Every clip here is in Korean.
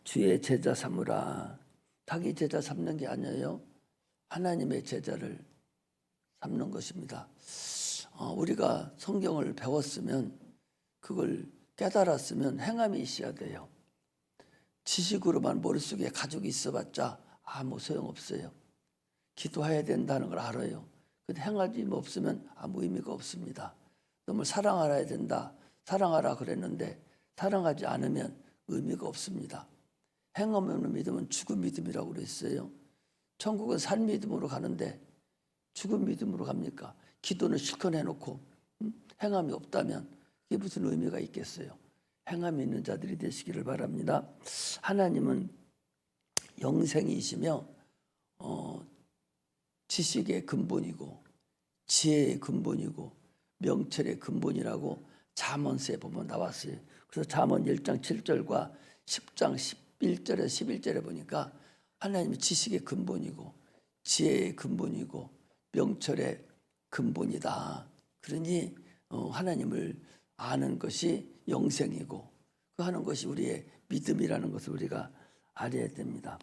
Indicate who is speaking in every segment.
Speaker 1: 주의 제자 삼으라. 자기 제자 삼는 게 아니에요. 하나님의 제자를 삼는 것입니다. 우리가 성경을 배웠으면 그걸 깨달았으면 행함이 있어야 돼요. 지식으로만 머릿속에 가지고 있어봤자 아무 소용없어요. 기도해야 된다는 걸 알아요. 근데 행하지 없으면 아무 의미가 없습니다. 너무 사랑하라 된다. 사랑하라 그랬는데 사랑하지 않으면 의미가 없습니다. 행함 없는 믿음은 죽은 믿음이라고 그랬어요. 천국은 산 믿음으로 가는데 죽은 믿음으로 갑니까? 기도는 실컷 해놓고 행함이 없다면 이게 무슨 의미가 있겠어요? 행함이 있는 자들이 되시기를 바랍니다. 하나님은 영생이시며 지식의 근본이고 지혜의 근본이고 명철의 근본이라고 잠언서에 보면 나왔어요. 그래서 잠언 1장 7절과 10장 11절에 11절에 보니까 하나님은 지식의 근본이고 지혜의 근본이고 명철의 근본이다. 그러니 하나님을 아는 것이 영생이고 그 하는 것이 우리의 믿음이라는 것을 우리가 알아야 됩니다.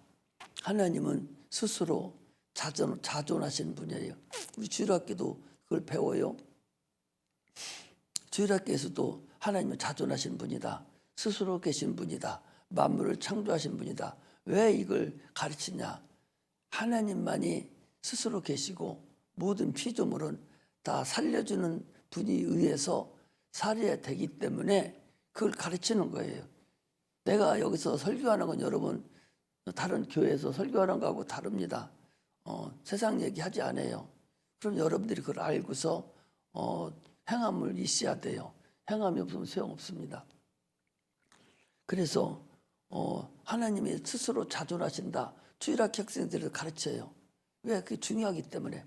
Speaker 1: 하나님은 스스로 자존하신 분이에요. 우리 주일학교도 그걸 배워요. 주일학교에서도 하나님은 자존하신 분이다. 스스로 계신 분이다. 만물을 창조하신 분이다. 왜 이걸 가르치냐? 하나님만이 스스로 계시고 모든 피조물은 다 살려주는 분이 의해서 살아야 되기 때문에 그걸 가르치는 거예요. 내가 여기서 설교하는 건 여러분 다른 교회에서 설교하는 거하고 다릅니다. 세상 얘기하지 않아요. 그럼 여러분들이 그걸 알고서 행함을 있어야 돼요. 행함이 없으면 소용없습니다. 그래서 하나님이 스스로 자존하신다. 주일학교 학생들을 가르쳐요. 왜? 그게 중요하기 때문에.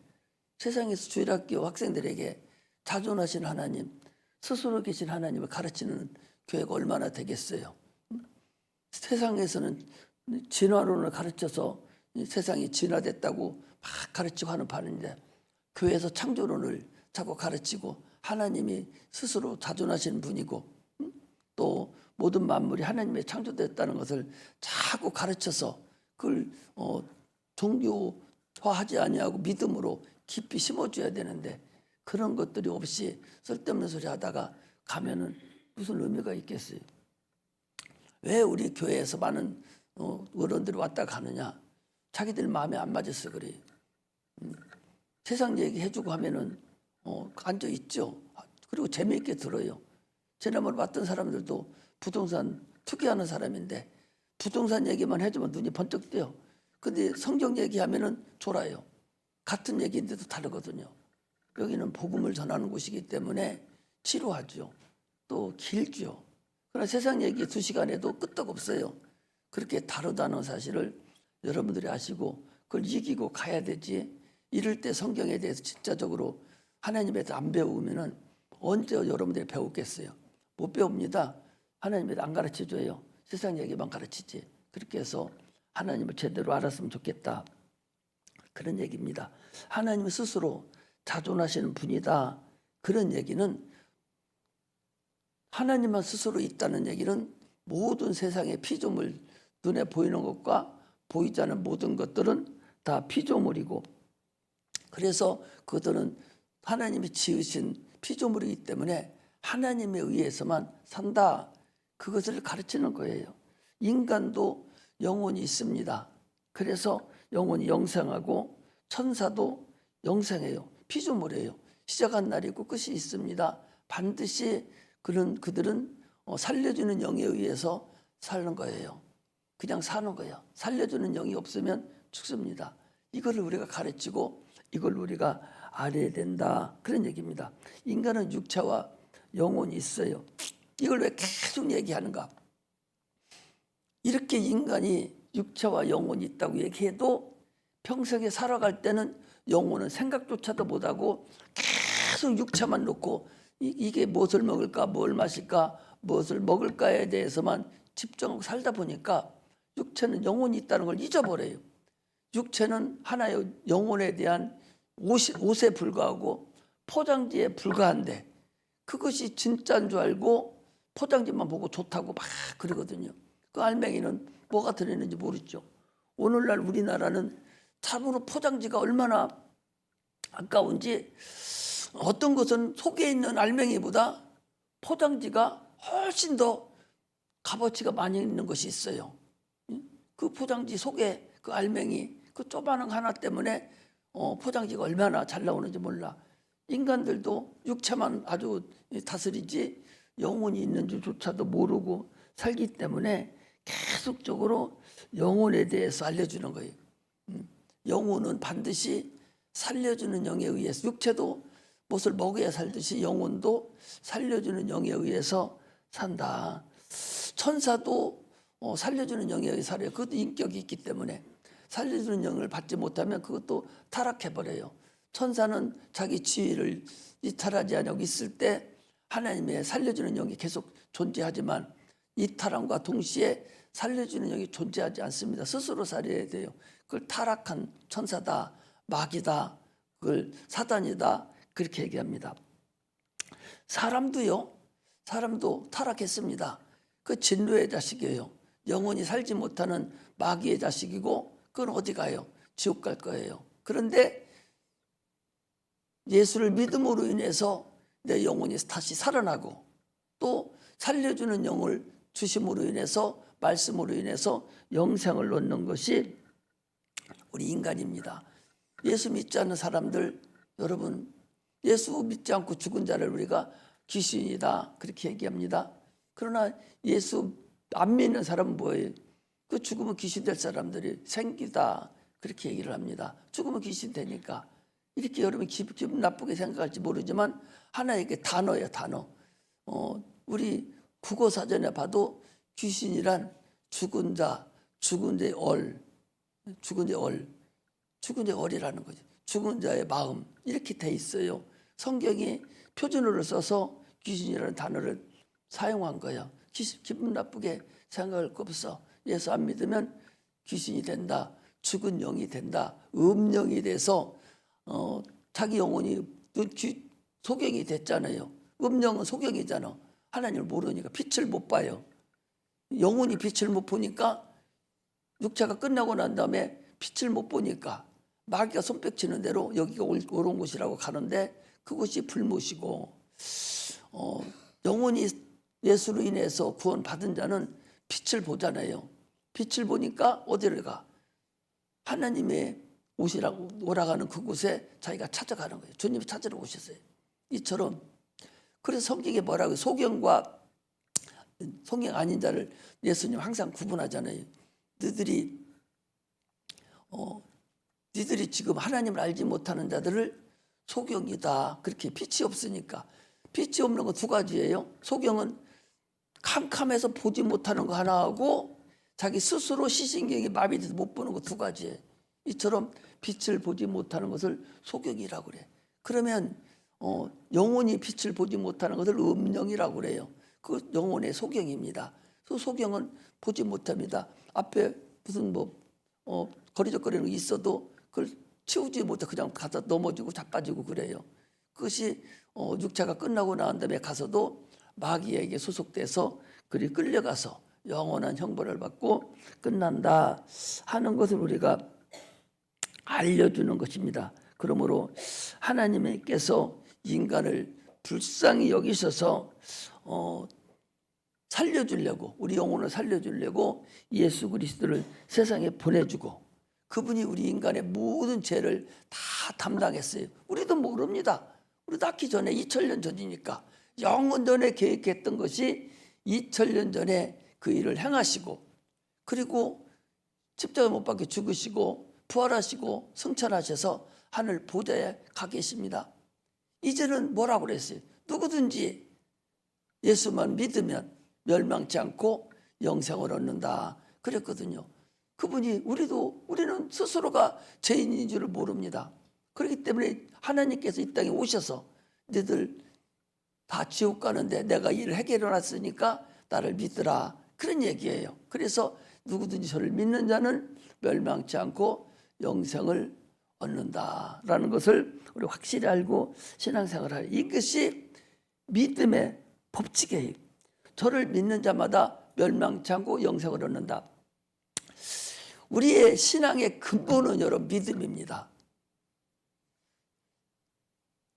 Speaker 1: 세상에서 주일학교 학생들에게 자존하신 하나님, 스스로 계신 하나님을 가르치는 교회가 얼마나 되겠어요. 세상에서는 진화론을 가르쳐서 세상이 진화됐다고 막 가르치고 하는 반인데 교회에서 창조론을 자꾸 가르치고 하나님이 스스로 자존하신 분이고 또 모든 만물이 하나님의 창조됐다는 것을 자꾸 가르쳐서 그걸 종교화하지 아니하고 믿음으로 깊이 심어줘야 되는데 그런 것들이 없이 쓸데없는 소리 하다가 가면은 무슨 의미가 있겠어요? 왜 우리 교회에서 많은 어른들이 왔다 가느냐? 자기들 마음에 안 맞아서 그래요. 세상 얘기 해주고 하면은 앉아 있죠. 그리고 재미있게 들어요. 지난번에 왔던 사람들도 부동산 투기하는 사람인데 부동산 얘기만 해주면 눈이 번쩍 띄요. 근데 성경 얘기하면은 졸아요. 같은 얘기인데도 다르거든요. 여기는 복음을 전하는 곳이기 때문에 지루하죠. 또 길죠. 그러나 세상 얘기 2시간 해도 끄떡없어요. 그렇게 다르다는 사실을 여러분들이 아시고 그걸 이기고 가야 되지. 이럴 때 성경에 대해서 진짜적으로 하나님에 대해서 안 배우면은 언제 여러분들이 배우겠어요? 못 배웁니다. 하나님에 대해서 안 가르쳐줘요. 세상 얘기만 가르치지. 그렇게 해서 하나님을 제대로 알았으면 좋겠다. 그런 얘기입니다. 하나님 스스로 자존하시는 분이다. 그런 얘기는 하나님만 스스로 있다는 얘기는 모든 세상의 피조물 눈에 보이는 것과 보이지 않는 모든 것들은 다 피조물이고 그래서 그들은 하나님이 지으신 피조물이기 때문에 하나님에 의해서만 산다. 그것을 가르치는 거예요. 인간도 영혼이 있습니다. 그래서 영혼이 영생하고 천사도 영생해요. 피조물이에요. 시작한 날이 있고 끝이 있습니다. 반드시 그들은 살려주는 영에 의해서 사는 거예요. 그냥 사는 거예요. 살려주는 영이 없으면 죽습니다. 이거를 우리가 가르치고 이걸 우리가 알아야 된다. 그런 얘기입니다. 인간은 육체와 영혼이 있어요. 이걸 왜 계속 얘기하는가? 이렇게 인간이 육체와 영혼이 있다고 얘기해도 평생에 살아갈 때는 영혼은 생각조차도 못하고 계속 육체만 놓고 이게 무엇을 먹을까, 뭘 마실까, 무엇을 먹을까에 대해서만 집중하고 살다 보니까 육체는 영혼이 있다는 걸 잊어버려요. 육체는 하나의 영혼에 대한 옷에 불과하고 포장지에 불과한데 그것이 진짜인 줄 알고 포장지만 보고 좋다고 막 그러거든요. 그 알맹이는 뭐가 들어있는지 모르죠. 오늘날 우리나라는 참으로 포장지가 얼마나 아까운지 어떤 것은 속에 있는 알맹이보다 포장지가 훨씬 더 값어치가 많이 있는 것이 있어요. 그 포장지 속에 그 알맹이 그 조그마한 하나 때문에 포장지가 얼마나 잘 나오는지 몰라. 인간들도 육체만 아주 다스리지 영혼이 있는지조차도 모르고 살기 때문에 계속적으로 영혼에 대해서 알려주는 거예요. 영혼은 반드시 살려주는 영에 의해서, 육체도 무엇을 먹어야 살듯이 영혼도 살려주는 영에 의해서 산다. 천사도 살려주는 영에 의해서 살아요. 그것도 인격이 있기 때문에 살려주는 영을 받지 못하면 그것도 타락해버려요. 천사는 자기 지위를 이탈하지 않고 있을 때 하나님의 살려주는 영이 계속 존재하지만 이탈함과 동시에 살려주는 영이 존재하지 않습니다. 스스로 살아야 돼요. 그걸 타락한 천사다, 마귀다, 그걸 사단이다 그렇게 얘기합니다. 사람도 타락했습니다. 그 진노의 자식이에요. 영원히 살지 못하는 마귀의 자식이고 그건 어디 가요? 지옥 갈 거예요. 그런데 예수를 믿음으로 인해서 내 영혼이 다시 살아나고 또 살려주는 영을 주심으로 인해서 말씀으로 인해서 영생을 얻는 것이 우리 인간입니다. 예수 믿지 않는 사람들, 여러분 예수 믿지 않고 죽은 자를 우리가 귀신이다 그렇게 얘기합니다. 그러나 예수 안 믿는 사람은 뭐예요? 그 죽으면 귀신 될 사람들이 생기다 그렇게 얘기를 합니다. 죽으면 귀신 되니까. 이렇게 여러분 기분 나쁘게 생각할지 모르지만 하나의 단어예요, 단어. 우리 국어사전에 봐도 귀신이란 죽은 자, 죽은 자의 얼이라는 거죠. 죽은 자의 마음 이렇게 돼 있어요. 성경이 표준어를 써서 귀신이라는 단어를 사용한 거예요. 기분 나쁘게 생각할 거 없어. 예수 안 믿으면 귀신이 된다, 죽은 영이 된다, 음령이 돼서 자기 영혼이 소경이 됐잖아요. 음령은 소경이잖아. 하나님을 모르니까 빛을 못 봐요. 영혼이 빛을 못 보니까 육체가 끝나고 난 다음에 빛을 못 보니까 마귀가 손뼉치는 대로 여기가 옳은 곳이라고 가는데 그곳이 불못이고 영혼이 예수로 인해서 구원받은 자는 빛을 보잖아요. 빛을 보니까 어디를 가? 하나님의 오라가는 그곳에 자기가 찾아가는 거예요. 주님이 찾으러 오셨어요. 이처럼 그래서 성경에 뭐라고 소경과 성경 아닌 자를 예수님 항상 구분하잖아요. 너희들이 지금 하나님을 알지 못하는 자들을 소경이다. 그렇게 빛이 없으니까. 빛이 없는 거 두 가지예요. 소경은 캄캄해서 보지 못하는 거 하나하고 자기 스스로 시신경이 마비돼서 못 보는 거 두 가지예요. 이처럼 빛을 보지 못하는 것을 소경이라고 그래. 그러면 영혼이 빛을 보지 못하는 것을 음령이라고 그래요. 그 영혼의 소경입니다. 그 소경은 보지 못합니다. 앞에 무슨 거리적거리는 거 있어도 그걸 치우지 못해 그냥 가서 넘어지고 자빠지고 그래요. 그것이 육체가 끝나고 난 다음에 가서도 마귀에게 소속돼서 그리 끌려가서 영원한 형벌을 받고 끝난다 하는 것을 우리가 알려주는 것입니다. 그러므로 하나님께서 인간을 불쌍히 여기셔서 살려주려고, 우리 영혼을 살려주려고 예수 그리스도를 세상에 보내주고 그분이 우리 인간의 모든 죄를 다 담당했어요. 우리도 모릅니다. 우리 낳기 전에 2000년 전이니까 영원 전에 계획했던 것이 2000년 전에 그 일을 행하시고 그리고 십자가 못 박혀 죽으시고 부활하시고 승천하셔서 하늘 보좌에 가 계십니다. 이제는 뭐라고 그랬어요? 누구든지 예수만 믿으면 멸망치 않고 영생을 얻는다 그랬거든요. 그분이 우리는 스스로가 죄인인 줄을 모릅니다. 그렇기 때문에 하나님께서 이 땅에 오셔서 너희들 다 지옥 가는데 내가 일을 해결해 놨으니까 나를 믿으라 그런 얘기예요. 그래서 누구든지 저를 믿는 자는 멸망치 않고 영생을 얻는다라는 것을 우리 확실히 알고 신앙생활을 하라. 이것이 믿음의 법칙이에요. 저를 믿는 자마다 멸망치 않고 영생을 얻는다. 우리의 신앙의 근본은 여러분 믿음입니다.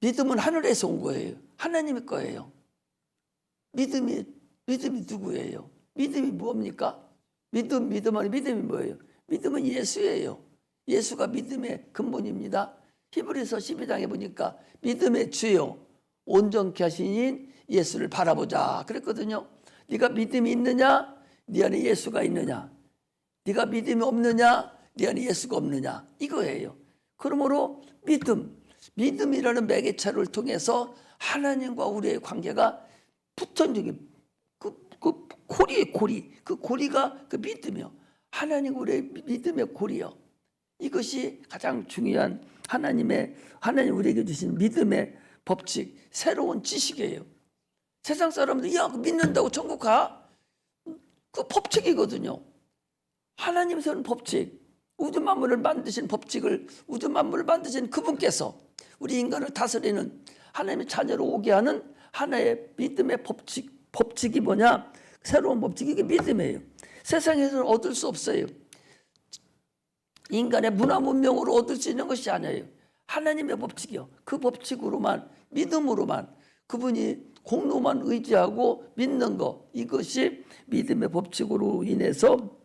Speaker 1: 믿음은 하늘에서 온 거예요. 하나님의 거예요. 믿음이 누구예요? 믿음이 뭡니까? 믿음이 뭐예요? 믿음은 예수예요. 예수가 믿음의 근본입니다. 히브리서 12장에 보니까 믿음의 주요 온전케 하신 예수를 바라보자 그랬거든요. 네가 믿음이 있느냐? 네 안에 예수가 있느냐? 네가 믿음이 없느냐? 네 안에 예수가 없느냐? 이거예요. 그러므로 믿음이라는 매개체를 통해서 하나님과 우리의 관계가 붙은 그 고리, 그 고리가 그 믿음이요. 하나님 우리의 믿음의 고리요. 이것이 가장 중요한 하나님 우리에게 주신 믿음의 법칙, 새로운 지식이에요. 세상 사람들 야, 믿는다고 천국 가? 그 법칙이거든요. 하나님 세운 법칙, 우주 만물을 만드신 법칙을 우주 만물을 만드신 그분께서 우리 인간을 다스리는 하나님의 자녀로 오게 하는 하나의 믿음의 법칙이 뭐냐? 새로운 법칙이 이게 믿음이에요. 세상에서는 얻을 수 없어요. 인간의 문화 문명으로 얻을 수 있는 것이 아니에요. 하나님의 법칙이요. 그 법칙으로만 믿음으로만 그분이 공로만 의지하고 믿는 것, 이것이 믿음의 법칙으로 인해서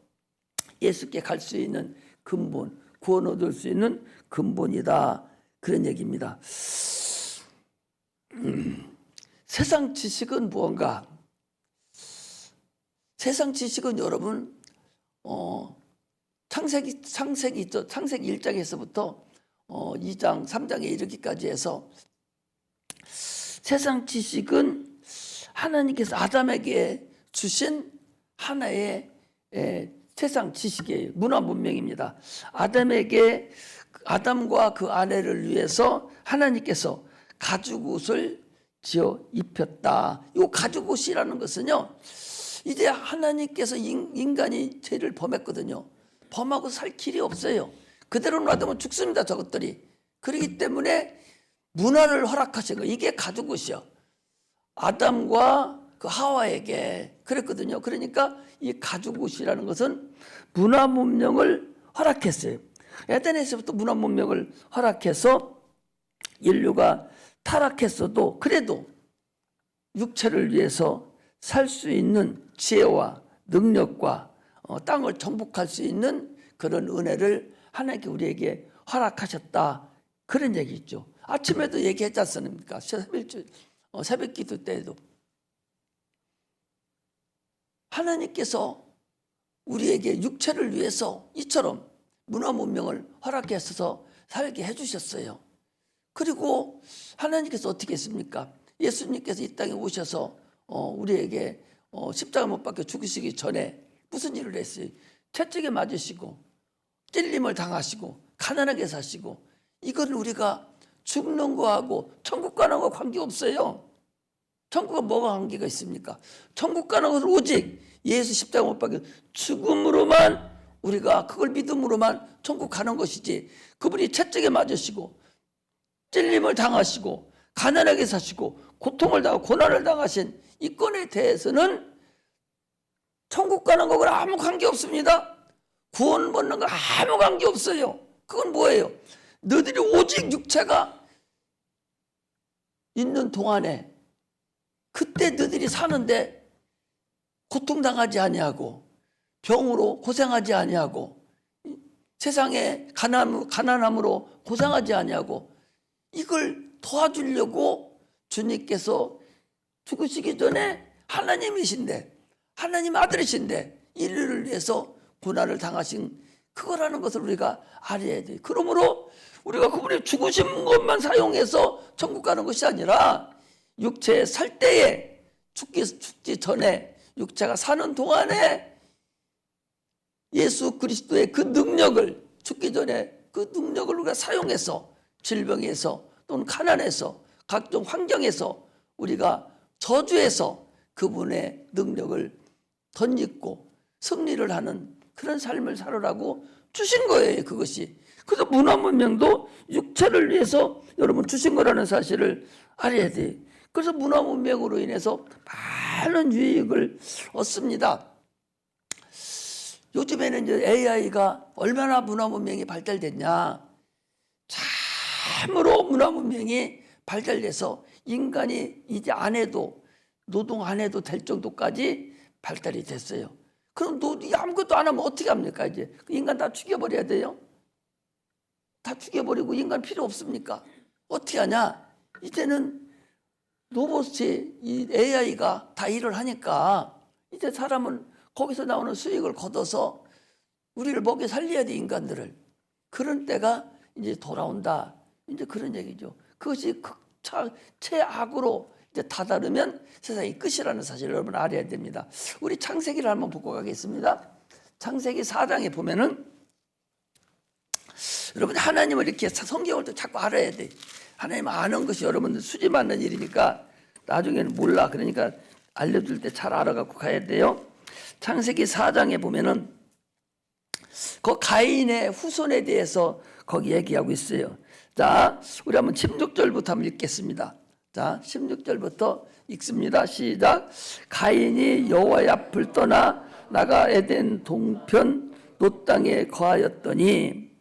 Speaker 1: 예수께 갈 수 있는 근본, 구원 얻을 수 있는 근본이다. 그런 얘기입니다. 세상 지식은 무언가? 세상 지식은 여러분 창세기 있죠. 창세기 1장에서부터 2장, 3장에 이르기까지 해서 세상 지식은 하나님께서 아담에게 주신 하나의 세상 지식이에요. 문화 문명입니다. 아담과 그 아내를 위해서 하나님께서 가죽옷을 지어 입혔다. 이 가죽옷이라는 것은요, 이제 하나님께서 인간이 죄를 범했거든요. 범하고 살 길이 없어요. 그대로 놔두면 죽습니다, 저것들이. 그렇기 때문에 문화를 허락하신 거예요. 이게 가죽옷이요. 아담과 그 하와에게 그랬거든요. 그러니까 이 가죽옷이라는 것은 문화 문명을 허락했어요. 에덴에서부터 문화 문명을 허락해서 인류가 타락했어도 그래도 육체를 위해서 살 수 있는 지혜와 능력과 땅을 정복할 수 있는 그런 은혜를 하나님께 우리에게 허락하셨다. 그런 얘기 있죠. 아침에도 얘기했지 않습니까? 새벽 기도 때에도. 하나님께서 우리에게 육체를 위해서 이처럼 문화 문명을 허락해서 살게 해주셨어요. 그리고 하나님께서 어떻게 했습니까? 예수님께서 이 땅에 오셔서 우리에게 십자가 못 박혀 죽으시기 전에 무슨 일을 했어요? 채찍에 맞으시고 찔림을 당하시고 가난하게 사시고, 이건 우리가 죽는 거하고 천국 가는 거 관계없어요. 천국은 뭐가 관계가 있습니까? 천국 가는 것은 오직 예수 십자가 못 박혀 죽음으로만, 우리가 그걸 믿음으로만 천국 가는 것이지, 그분이 채찍에 맞으시고 찔림을 당하시고 가난하게 사시고 고통을 당하고 고난을 당하신 이 건에 대해서는 천국 가는 거하고 아무 관계없습니다. 구원 받는 거 아무 관계없어요. 그건 뭐예요? 너희들이 오직 육체가 있는 동안에 그때 너희들이 사는데 고통당하지 아니하고 병으로 고생하지 아니하고 세상에 가난함으로 고생하지 아니하고, 이걸 도와주려고 주님께서 죽으시기 전에 하나님이신데, 하나님 아들이신데 인류를 위해서 고난을 당하신 그거라는 것을 우리가 알아야 돼요. 그러므로 우리가 그분의 죽으신 것만 사용해서 천국 가는 것이 아니라 육체에 살 때에 죽기 전에 육체가 사는 동안에 예수 그리스도의 그 능력을, 죽기 전에 그 능력을 우리가 사용해서 질병에서 또는 가난에서 각종 환경에서 우리가 저주해서 그분의 능력을 덧입고 승리를 하는 그런 삶을 살으라고 주신 거예요. 그것이. 그래서 문화 문명도 육체를 위해서 여러분 주신 거라는 사실을 알아야 돼요. 그래서 문화 문명으로 인해서 많은 유익을 얻습니다. 요즘에는 이제 AI가 얼마나 문화 문명이 발달됐냐. 참으로 문화 문명이 발달돼서 인간이 이제 안 해도 노동 안 해도 될 정도까지 발달이 됐어요. 그럼 아무것도 안 하면 어떻게 합니까? 이제 인간 다 죽여버려야 돼요? 다 죽여버리고 인간 필요 없습니까? 어떻게 하냐? 이제는 로봇이 이 AI가 다 일을 하니까 이제 사람은 거기서 나오는 수익을 걷어서 우리를 먹여 살려야 돼, 인간들을. 그런 때가 이제 돌아온다. 이제 그런 얘기죠. 그것이 최악으로 이제 다다르면 세상이 끝이라는 사실을 여러분 알아야 됩니다. 우리 창세기를 한번 보고 가겠습니다. 창세기 4장에 보면은 여러분 하나님을 이렇게 성경을 또 자꾸 알아야 돼. 하나님 아는 것이 여러분들 수지 맞는 일이니까 나중에는 몰라. 그러니까 알려줄 때 잘 알아갖고 가야 돼요. 창세기 4장에 보면은 그 가인의 후손에 대해서 거기 얘기하고 있어요. 자, 우리 한번 16절부터 한번 읽겠습니다. 자, 16절부터 읽습니다. 시작. 가인이 여호와의 앞을 떠나 나가 에덴 동편 놋 땅에 거하였더니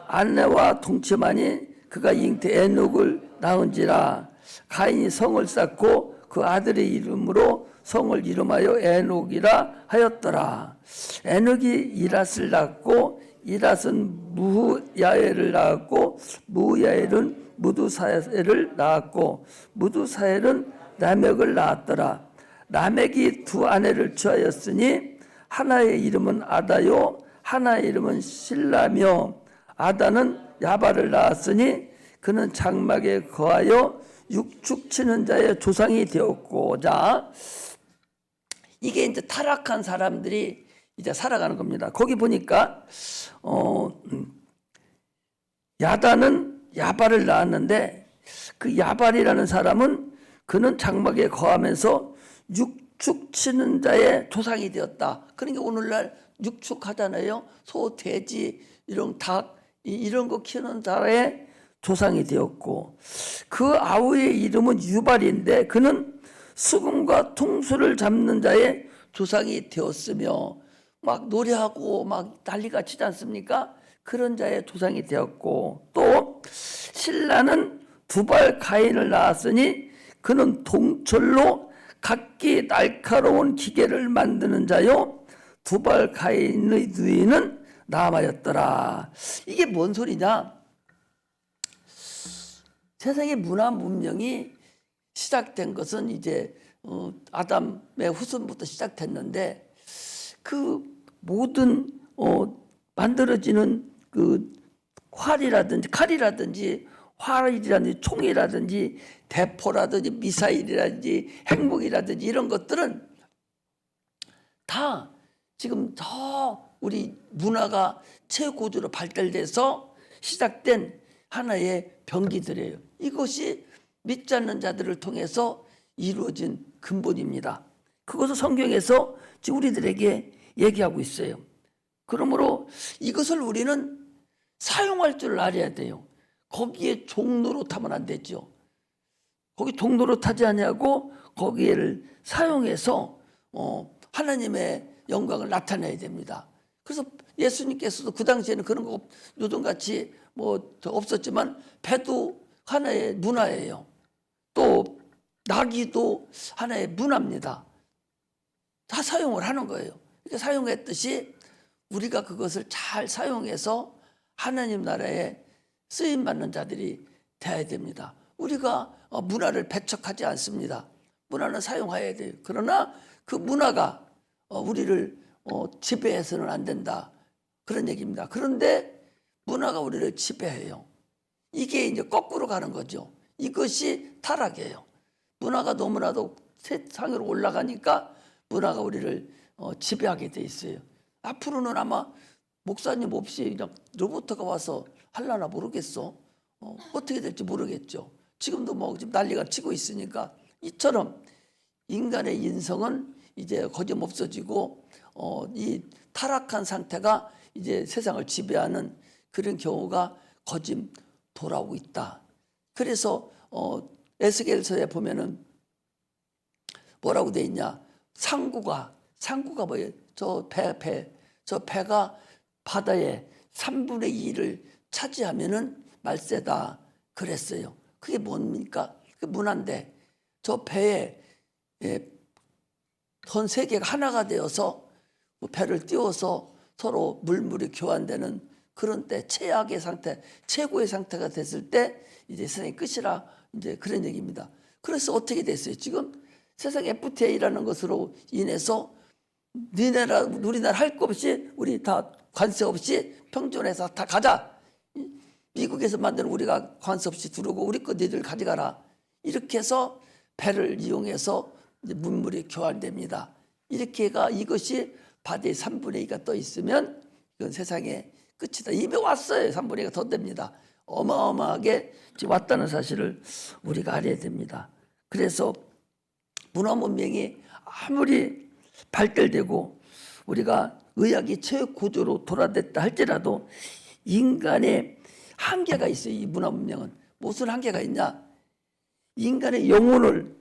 Speaker 1: 아내와 동침하니 그가 잉태 에녹을 낳은지라. 가인이 성을 쌓고 그 아들의 이름으로 성을 이름하여 에녹이라 하였더라. 에녹이 이랏을 낳고 이랏은 무야엘을 낳았고 무야엘은 무두사엘을 낳았고 무두사엘은 라멕을 낳았더라. 라멕이 두 아내를 취하였으니 하나의 이름은 아다요 하나의 이름은 실라며 아다는 야발을 낳았으니 그는 장막에 거하여 육축치는 자의 조상이 되었고. 자, 이게 이제 타락한 사람들이 이제 살아가는 겁니다. 거기 보니까 야다는 야발을 낳았는데 그 야발이라는 사람은 그는 장막에 거하면서 육축치는 자의 조상이 되었다. 그러니까 오늘날 육축하잖아요. 소, 돼지, 이런 닭 이런 거 키우는 자의 조상이 되었고 그 아우의 이름은 유발인데 그는 수금과 통수를 잡는 자의 조상이 되었으며 막 노래하고 막 난리가 치지 않습니까? 그런 자의 조상이 되었고 또 신라는 두발 가인을 낳았으니 그는 동철로 각기 날카로운 기계를 만드는 자요 두발 가인의 누이는 남하였더라. 이게 뭔 소리냐? 세상의 문화 문명이 시작된 것은 이제 아담의 후손부터 시작됐는데 그 모든 만들어지는 그 칼이라든지 활이라든지 총이라든지 대포라든지 미사일이라든지 핵무기라든지 이런 것들은 다 지금 저 우리 문화가 최고조로 발달돼서 시작된 하나의 병기들이에요. 이것이 믿지 않는 자들을 통해서 이루어진 근본입니다. 그것을 성경에서 지금 우리들에게 얘기하고 있어요. 그러므로 이것을 우리는 사용할 줄 알아야 돼요. 거기에 종노릇하면 안 되죠. 거기 종노릇하지 아니하고 거기에를 사용해서 하나님의 영광을 나타내야 됩니다. 그래서 예수님께서도 그 당시에는 그런 거 요즘같이 뭐 없었지만 배도 하나의 문화예요. 또 나귀도 하나의 문화입니다. 다 사용을 하는 거예요. 이렇게 사용했듯이 우리가 그것을 잘 사용해서 하나님 나라에 쓰임받는 자들이 돼야 됩니다. 우리가 문화를 배척하지 않습니다. 문화는 사용해야 돼요. 그러나 그 문화가 우리를 지배해서는 안 된다. 그런 얘기입니다. 그런데 문화가 우리를 지배해요. 이게 이제 거꾸로 가는 거죠. 이것이 타락이에요. 문화가 너무나도 세상으로 올라가니까 문화가 우리를 지배하게 돼 있어요. 앞으로는 아마 목사님 없이 그냥 로봇가 와서 하려나 모르겠어. 어떻게 될지 모르겠죠. 지금도 뭐 지금 난리가 치고 있으니까 이처럼 인간의 인성은 이제 거점 없어지고 이 타락한 상태가 이제 세상을 지배하는 그런 경우가 거짐 돌아오고 있다. 그래서 에스겔서에 보면은 뭐라고 돼 있냐? 상구가 뭐예요? 저 배
Speaker 2: 저 배가 바다의 3분의 2를 차지하면은 말세다 그랬어요. 그게 뭡니까? 그 문화인데 저 배에 전 세계가 하나가 되어서 배를 띄워서 서로 물물이 교환되는 그런 때 최악의 상태, 최고의 상태가 됐을 때 이제 세상이 끝이라 이제 그런 얘기입니다. 그래서 어떻게 됐어요? 지금 세상 FTA라는 것으로 인해서 니네나 우리나라 할 거 없이 우리 다 관세 없이 평준해서 다 가자. 미국에서 만든 우리가 관세 없이 들어오고 우리 거 니들 가져가라. 이렇게 해서 배를 이용해서 이제 문물이 교환됩니다. 이렇게가 이것이 바다의 3분의 2가 떠 있으면 이건 세상의 끝이다. 이미 왔어요. 3분의 2가 더 됩니다. 어마어마하게 지금 왔다는 사실을 우리가 알아야 됩니다. 그래서 문화 문명이 아무리 발달되고 우리가 의학이 최고조로 돌아댔다 할지라도 인간의 한계가 있어요. 이 문화 문명은 무슨 한계가 있냐? 인간의 영혼을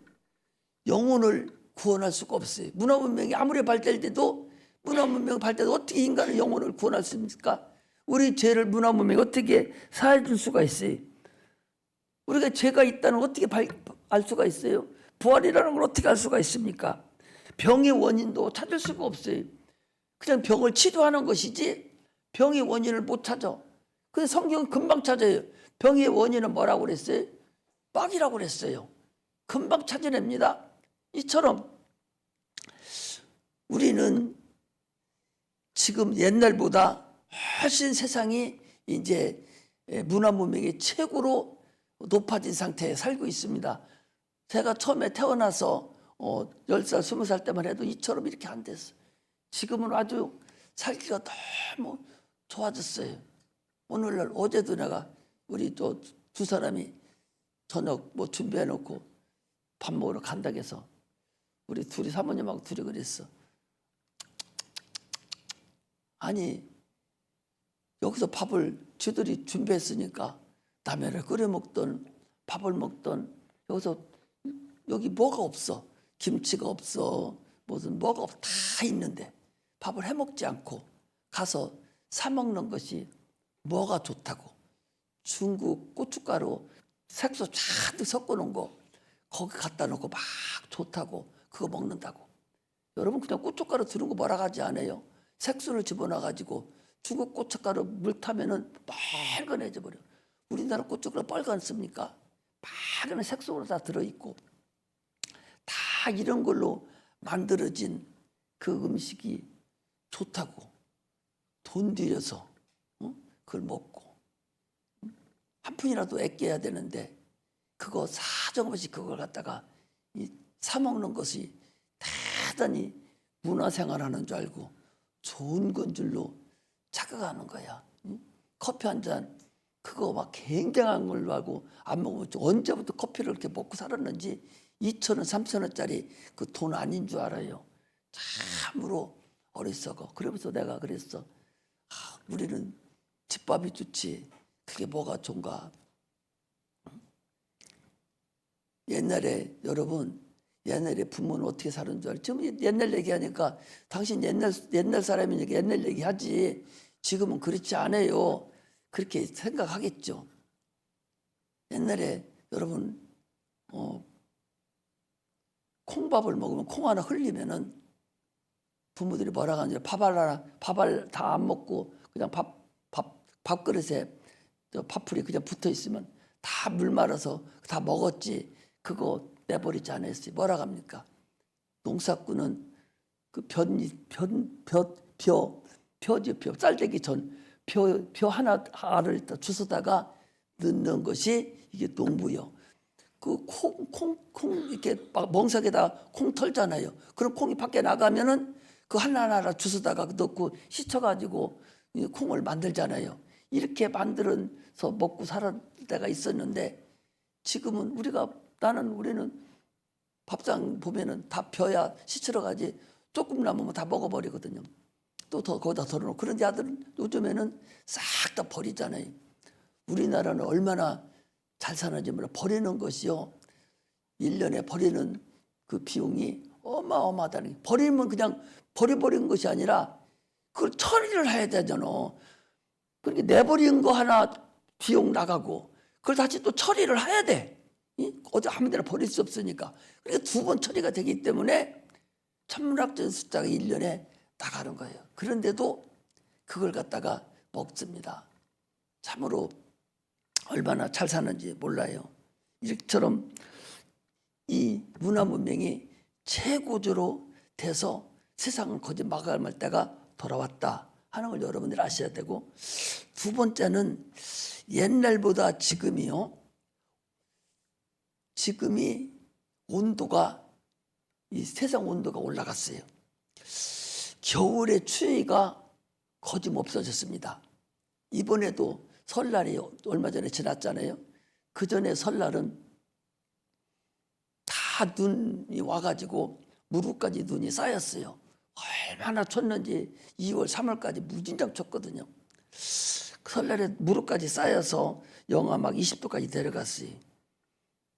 Speaker 2: 구원할 수가 없어요. 문화 문명이 아무리 발달돼도 문화 문명 발달돼도 어떻게 인간의 영혼을 구원할 수 있습니까? 우리 죄를 문화 문명이 어떻게 사해 줄 수가 있어요? 우리가 죄가 있다는 걸 어떻게 알 수가 있어요? 부활이라는 걸 어떻게 알 수가 있습니까? 병의 원인도 찾을 수가 없어요. 그냥 병을 치료하는 것이지 병의 원인을 못 찾아. 근데 성경은 금방 찾아요. 병의 원인은 뭐라고 그랬어요? 빡이라고 그랬어요. 금방 찾아냅니다. 이처럼 우리는 지금 옛날보다 훨씬 세상이 이제 문화 문명의 최고로 높아진 상태에 살고 있습니다. 제가 처음에 태어나서 10살, 20살 때만 해도 이처럼 이렇게 안 됐어요. 지금은 아주 살기가 너무 좋아졌어요. 오늘날 어제도 내가 우리 또 두 사람이 저녁 뭐 준비해 놓고 밥 먹으러 간다고 해서 우리 둘이 사모님하고 둘이 그랬어. 아니 여기서 밥을 쥐들이 준비했으니까 라면을 끓여 먹던 밥을 먹던 여기서 여기 뭐가 없어. 김치가 없어. 무슨 뭐가 없어. 다 있는데 밥을 해 먹지 않고 가서 사 먹는 것이 뭐가 좋다고. 중국 고춧가루 색소 잔뜩 섞어 놓은 거 거기 갖다 놓고 막 좋다고 그거 먹는다고. 여러분 그냥 고춧가루 들은 거 뭐라 하지 않아요? 색소를 집어넣어 가지고 중국 고춧가루 물 타면은 빨간해져 버려. 우리나라 고춧가루 빨갛습니까? 빨간 색소로 다 들어있고 다 이런 걸로 만들어진 그 음식이 좋다고 돈 들여서 그걸 먹고 한 푼이라도 아껴야 되는데 그거 사정없이 그걸 갖다가 사 먹는 것이 대단히 문화생활하는 줄 알고 좋은 건 줄로 착각하는 거야. 커피 한 잔 그거 막 굉장한 걸로 알고 안 먹으면 언제부터 커피를 이렇게 먹고 살았는지 2,000원, 3,000원짜리 그 돈 아닌 줄 알아요. 참으로 어리석어. 그러면서 내가 그랬어. 우리는 집밥이 좋지. 그게 뭐가 좋은가. 옛날에 여러분 옛날에 부모는 어떻게 사는 줄 알지? 지금 옛날 얘기하니까 당신 옛날 사람이니까 옛날 얘기하지. 지금은 그렇지 않아요. 그렇게 생각하겠죠. 옛날에 여러분 콩밥을 먹으면 콩 하나 흘리면은 부모들이 뭐라 하는지 밥을 다 안 먹고 그냥 밥그릇에 밥풀이 그냥 붙어 있으면 다 물 말아서 다 먹었지. 그거 내버리지 않았어요. 뭐라 합니까? 농사꾼은 그 벼 쌀되기 전 벼 하나를 주워다가 넣는 것이 이게 농부요. 그 콩 이렇게 막 멍석에다 콩 털잖아요. 그럼 콩이 밖에 나가면은 그 하나하나 주워다가 넣고 씻어가지고 콩을 만들잖아요. 이렇게 만들어서 먹고 살았을 때가 있었는데 지금은 우리는 밥상 보면은 다 벼야 씻으러 가지 조금 남으면 다 먹어버리거든요. 또 거기다 덜어놓고. 그런데 아들은 요즘에는 싹 다 버리잖아요. 우리나라는 얼마나 잘 사는지 몰라. 버리는 것이요. 1년에 버리는 그 비용이 어마어마하다는 게. 버리면 그냥 버려버리는 것이 아니라 그걸 처리를 해야 되잖아. 그러니까 내버린 거 하나 비용 나가고 그걸 다시 또 처리를 해야 돼. 어디 아무 데나 버릴 수 없으니까. 그러니까 2번 처리가 되기 때문에 천문학적 숫자가 1년에 나가는 거예요. 그런데도 그걸 갖다가 먹습니다. 참으로 얼마나 잘 사는지 몰라요. 이처럼 이 문화 문명이 최고조로 돼서 세상을 거짓 마감할 때가 돌아왔다 하는 걸 여러분들이 아셔야 되고, 2번째는 옛날보다 지금이요. 지금이 온도가 이 세상 온도가 올라갔어요. 겨울의 추위가 거짓없어졌습니다. 이번에도 설날이 얼마 전에 지났잖아요. 그 전에 설날은 다 눈이 와가지고 무릎까지 눈이 쌓였어요. 얼마나 쳤는지 2월, 3월까지 무진장 쳤거든요. 설날에 무릎까지 쌓여서 영하 막 20도까지 내려갔어요.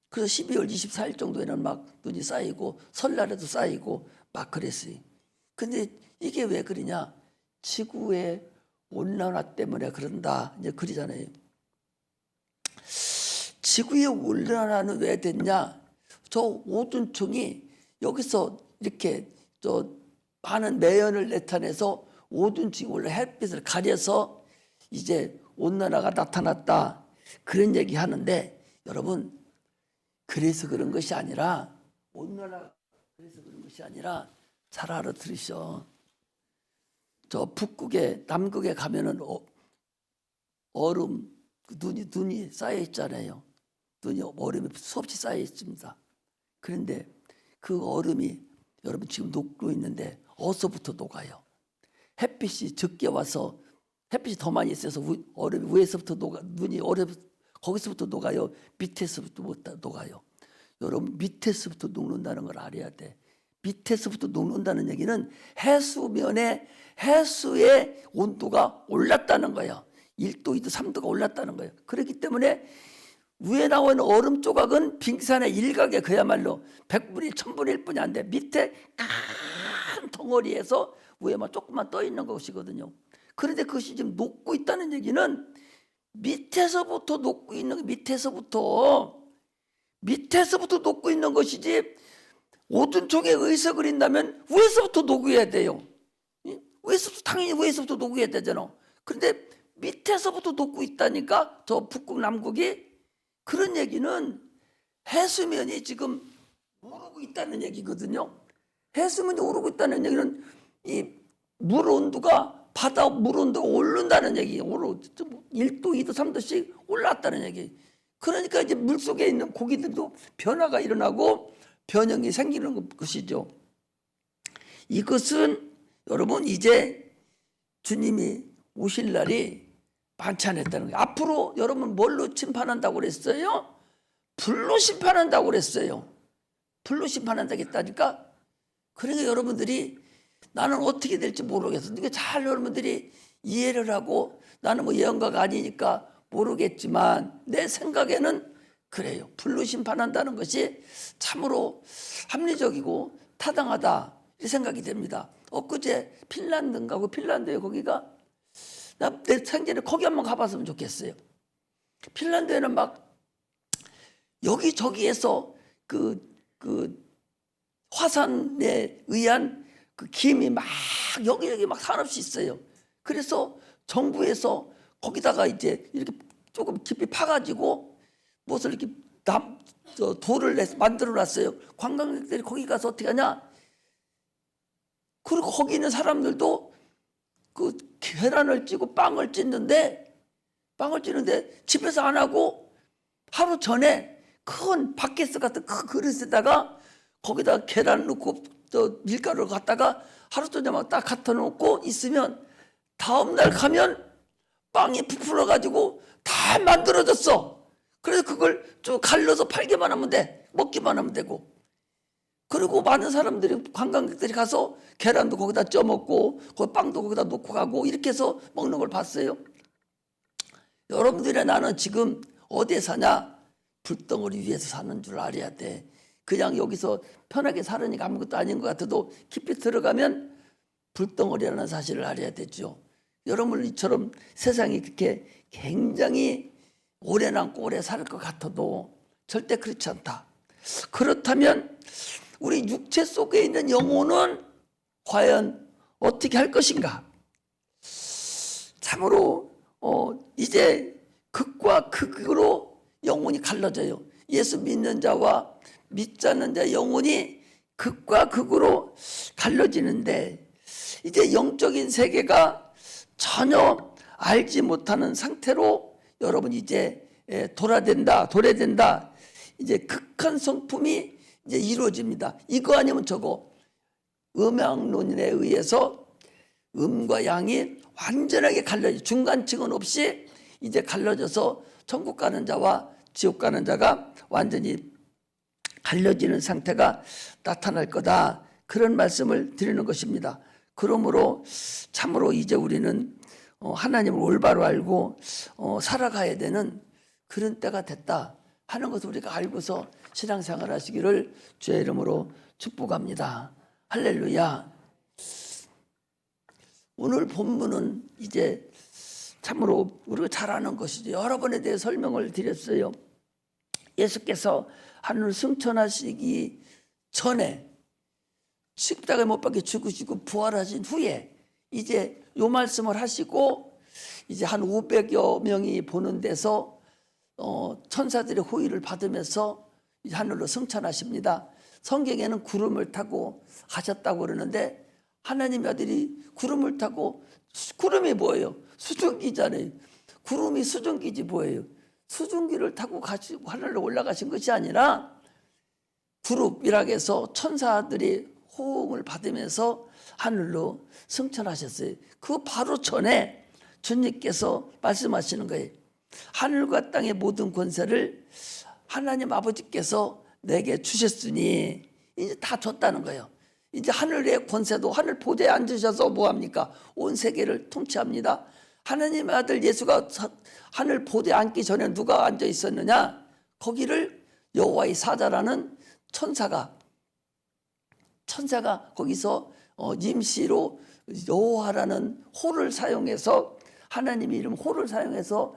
Speaker 2: 그래서 12월 24일 정도에는 막 눈이 쌓이고 설날에도 쌓이고 막 그랬어요. 근데 이게 왜 그러냐? 지구의 온난화 때문에 그런다. 이제 그러잖아요. 지구의 온난화는 왜 됐냐? 저 오존층이 여기서 이렇게 저 많은 매연을 나타내서 오존층이 올라 햇빛을 가려서 이제 온난화가 나타났다. 그런 얘기 하는데, 여러분, 그래서 그런 것이 아니라, 온난화 그래서 그런 것이 아니라 잘 알아들으셔. 저 북극에 남극에 가면은 얼음, 눈이 쌓여 있잖아요. 얼음이 수없이 쌓여 있습니다. 그런데 그 얼음이 여러분 지금 녹고 있는데 어디서부터 녹아요? 햇빛이 적게 와서, 햇빛이 더 많이 있어서 얼음이 위에서부터 녹아, 눈이 거기서부터 녹아요? 밑에서부터 못 녹아요? 여러분, 밑에서부터 녹는다는 걸 알아야 돼. 밑에서부터 녹는다는 얘기는 해수의 온도가 올랐다는 거예요. 1도, 2도, 3도가 올랐다는 거예요. 그렇기 때문에 위에 나오는 얼음 조각은 빙산의 일각에 그야말로 100분의 1000분의 1뿐이 안 돼. 밑에 큰 덩어리에서 위에만 조금만 떠 있는 것이거든요. 그런데 그것이 지금 녹고 있다는 얘기는 밑에서부터 녹고 있는, 밑에서부터 녹고 있는 것이지, 오존층에 의해서 그린다면 위에서부터 녹여야 돼요. 당연히 위에서부터 녹여야 되잖아. 그런데 밑에서부터 녹고 있다니까, 저 북극 남극이. 그런 얘기는 해수면이 지금 오르고 있다는 얘기거든요. 해수면이 오르고 있다는 얘기는 이 물 온도가, 바다 물 온도가 오른다는 얘기예요. 1도, 2도, 3도씩 올랐다는 얘기. 그러니까 이제 물속에 있는 고기들도 변화가 일어나고 변형이 생기는 것이죠. 이것은 여러분 이제 주님이 오실 날이 많지 않았다는 거예요. 앞으로 여러분 뭘로 심판한다고 그랬어요? 불로 심판한다고 그랬어요. 불로 심판한다고 했다니까. 그러니까 여러분들이 나는 어떻게 될지 모르겠어. 이게 잘 여러분들이 이해를 하고, 나는 뭐 예언가가 아니니까 모르겠지만 내 생각에는 그래요. 불로 심판한다는 것이 참으로 합리적이고 타당하다 이 생각이 됩니다. 엊그제 핀란드인가, 핀란드에 거기가, 나 내 생전에 거기 한번 가봤으면 좋겠어요. 핀란드에는 막 여기저기에서 그 화산에 의한 그 김이 막 여기저기 막 한없이 있어요. 그래서 정부에서 거기다가 이제 이렇게 조금 깊이 파가지고 무엇을 이렇게 돌을 만들어 놨어요. 관광객들이 거기 가서 어떻게 하냐? 그리고 거기 있는 사람들도 그 계란을 찌고 빵을 찢는데 집에서 안 하고 하루 전에 큰 바켓스 같은 큰 그릇에다가 거기다 계란 넣고 또 밀가루를 갖다가 하루 종일 막 딱 갖다 놓고 있으면 다음날 가면 빵이 부풀어 가지고 다 만들어졌어. 그래서 그걸 쭉 갈라서 팔기만 하면 돼. 먹기만 하면 되고. 그리고 많은 사람들이, 관광객들이 가서 계란도 거기다 쪄 먹고 그 빵도 거기다 놓고 가고 이렇게 해서 먹는 걸 봤어요. 여러분들의 나는 지금 어디에 사냐? 불덩어리 위에서 사는 줄 알아야 돼. 그냥 여기서 편하게 살으니까 아무것도 아닌 것 같아도 깊이 들어가면
Speaker 1: 불덩어리라는 사실을 알아야 되죠. 여러분처럼 세상이 그렇게 굉장히 오래 남고 오래 살 것 같아도 절대 그렇지 않다. 그렇다면 우리 육체 속에 있는 영혼은 과연 어떻게 할 것인가? 참으로 이제 극과 극으로 영혼이 갈라져요. 예수 믿는 자와 믿지 않는 자의 영혼이 극과 극으로 갈라지는데 이제 영적인 세계가 전혀 알지 못하는 상태로 여러분 이제 돌아댄다. 이제 극한 성품이 이제 이루어집니다. 이거 아니면 저거. 음양론에 의해서 음과 양이 완전하게 갈라져 중간층은 없이 이제 갈라져서 천국 가는 자와 지옥 가는 자가 완전히 갈려지는 상태가 나타날 거다. 그런 말씀을 드리는 것입니다. 그러므로 참으로 이제 우리는 하나님을 올바로 알고 살아가야 되는 그런 때가 됐다 하는 것을 우리가 알고서 신앙생활 하시기를 주의 이름으로 축복합니다. 할렐루야. 오늘 본문은 이제 참으로 우리가 잘 아는 것이죠. 여러 번에 대해 설명을 드렸어요. 예수께서 하늘을 승천하시기 전에 십자가에 못 박혀 죽으시고 부활하신 후에 이제 요 말씀을 하시고 이제 한 500여 명이 보는 데서 천사들의 호의를 받으면서 이제 하늘로 승천하십니다. 성경에는 구름을 타고 가셨다고 그러는데 하나님의 아들이 구름을 타고 구름이 뭐예요? 수증기잖아요. 구름이 수증기지 뭐예요? 수증기를 타고 가시고 하늘로 올라가신 것이 아니라 그룹이라고 해서 천사들이 호응을 받으면서 하늘로 승천하셨어요. 그 바로 전에 주님께서 말씀하시는 거예요. 하늘과 땅의 모든 권세를 하나님 아버지께서 내게 주셨으니 이제 다 줬다는 거예요. 이제 하늘의 권세도 하늘 보좌에 앉으셔서 뭐합니까? 온 세계를 통치합니다. 하나님의 아들 예수가 하늘 보좌에 앉기 전에 누가 앉아 있었느냐? 거기를 여호와의 사자라는 천사가 거기서 임시로 여호와라는 호를 사용해서 하나님의 이름 호를 사용해서